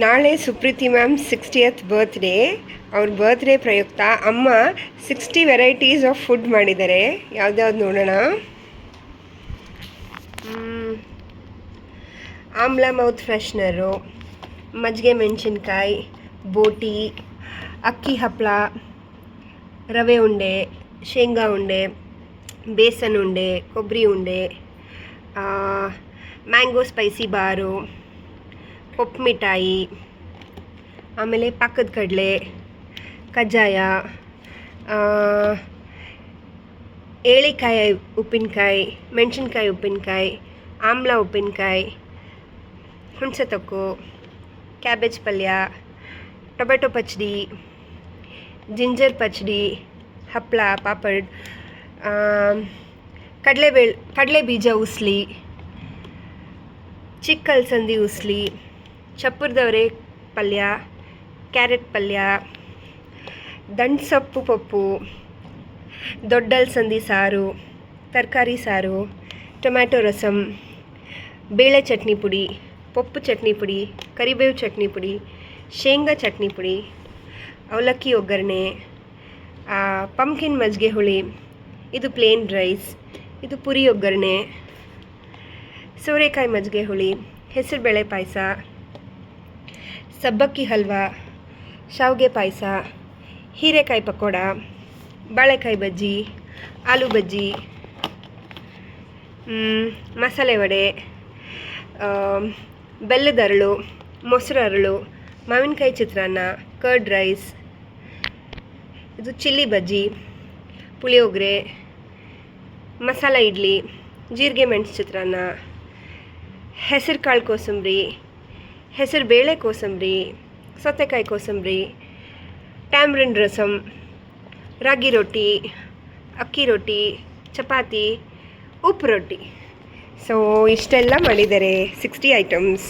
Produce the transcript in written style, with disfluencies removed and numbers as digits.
ನಾಳೆ ಸುಪ್ರೀತಿ ma'am 60th birthday. ಅವ್ರ birthday ಪ್ರಯುಕ್ತ ಅಮ್ಮ 60 ವೆರೈಟೀಸ್ ಆಫ್ ಫುಡ್ ಮಾಡಿದ್ದಾರೆ. ಯಾವ್ದ್ಯಾವ್ದು ನೋಡೋಣ. ಆಮ್ಲಾ ಮೌತ್ ಫ್ರೆಶ್ನರು, ಮಜ್ಜಿಗೆ ಮೆಣಸಿನ್ಕಾಯಿ, ಬೋಟಿ, ಅಕ್ಕಿ ಹಪ್ಪಳ, ರವೆ ಉಂಡೆ, ಶೇಂಗಾ ಉಂಡೆ, ಬೇಸನ್ ಉಂಡೆ, ಕೊಬ್ಬರಿ ಉಂಡೆ, ಮ್ಯಾಂಗೋ ಸ್ಪೈಸಿ ಬಾರು, ಪಪ್ಪು ಮಿಠಾಯಿ, ಆಮೇಲೆ ಪಾಕದ ಕಡಲೆ, ಕಜ್ಜಾಯ, ಏಳಿಕಾಯಿ ಉಪ್ಪಿನಕಾಯಿ, ಮೆಣಸಿನ್ಕಾಯಿ ಉಪ್ಪಿನಕಾಯಿ, ಆಮ್ಲ ಉಪ್ಪಿನಕಾಯಿ, ಹುಣಸೆ ತೊಕ್ಕು, ಕ್ಯಾಬೇಜ್ ಪಲ್ಯ, ಟೊಮೆಟೊ ಪಚ್ಚಡಿ, ಜಿಂಜರ್ ಪಚ್ಚಡಿ, ಹಪ್ಪಳ, ಪಾಪಡ್, ಕಡಲೆ ಬೀಜ ಉಸ್ಲಿ, ಚಿಕ್ಕ ಅಲಸಂದಿ ಉಸ್ಲಿ, ಚಪ್ಪರದವರೆ ಪಲ್ಯ, ಕ್ಯಾರೆಟ್ ಪಲ್ಯ, ದಂಟ್ಸೊಪ್ಪು ಪಪ್ಪು, ದೊಡ್ಡ ಅಲಸಂದಿ ಸಾರು, ತರಕಾರಿ ಸಾರು, ಟೊಮ್ಯಾಟೊ ರಸಮ್, ಬೇಳೆ ಚಟ್ನಿ ಪುಡಿ, ಪಪ್ಪು ಚಟ್ನಿ ಪುಡಿ, ಕರಿಬೇವು ಚಟ್ನಿ ಪುಡಿ, ಶೇಂಗಾ ಚಟ್ನಿ ಪುಡಿ, ಅವಲಕ್ಕಿ ಒಗ್ಗರಣೆ, ಪಂಪ್ಕಿನ್ ಮಜ್ಜಿಗೆ ಹುಳಿ, ಇದು ಪ್ಲೇನ್ ರೈಸ್, ಇದು ಪುರಿ ಒಗ್ಗರಣೆ, ಸೋರೆಕಾಯಿ ಮಜ್ಜಿಗೆ ಹುಳಿ, ಹೆಸರುಬೇಳೆ ಪಾಯಸ, ಸಬ್ಬಕ್ಕಿ ಹಲ್ವಾ, ಶಾವಿಗೆ ಪಾಯಸ, ಹೀರೆಕಾಯಿ ಪಕೋಡ, ಬಾಳೆಕಾಯಿ ಬಜ್ಜಿ, ಆಲೂ ಬಜ್ಜಿ, ಮಸಾಲೆ ವಡೆ, ಬೆಲ್ಲದ ಅರಳು, ಮೊಸರು ಅರಳು, ಮಾವಿನಕಾಯಿ ಚಿತ್ರಾನ್ನ, ಕರ್ಡ್ ರೈಸ್, ಇದು ಚಿಲ್ಲಿ ಬಜ್ಜಿ, ಪುಳಿಯೋಗರೆ, ಮಸಾಲ ಇಡ್ಲಿ, ಜೀರಿಗೆ ಮೆಣಸು ಚಿತ್ರಾನ್ನ, ಹೆಸರು ಕಾಳು ಕೋಸಂಬರಿ, ಹೆಸರು ಬೇಳೆ ಕೋಸಂಬರಿ, ಸೌತೆಕಾಯಿ ಕೋಸಂಬರಿ, ಟ್ಯಾಮ್ರಿನ್ ರಸಮ್, ರಾಗಿ ರೊಟ್ಟಿ, ಅಕ್ಕಿ ರೊಟ್ಟಿ, ಚಪಾತಿ, ಉಪ್ಪು ರೊಟ್ಟಿ. ಸೊ ಇಷ್ಟೆಲ್ಲ ಮಾಡಿದ್ದಾರೆ, 60 ಐಟಮ್ಸ್.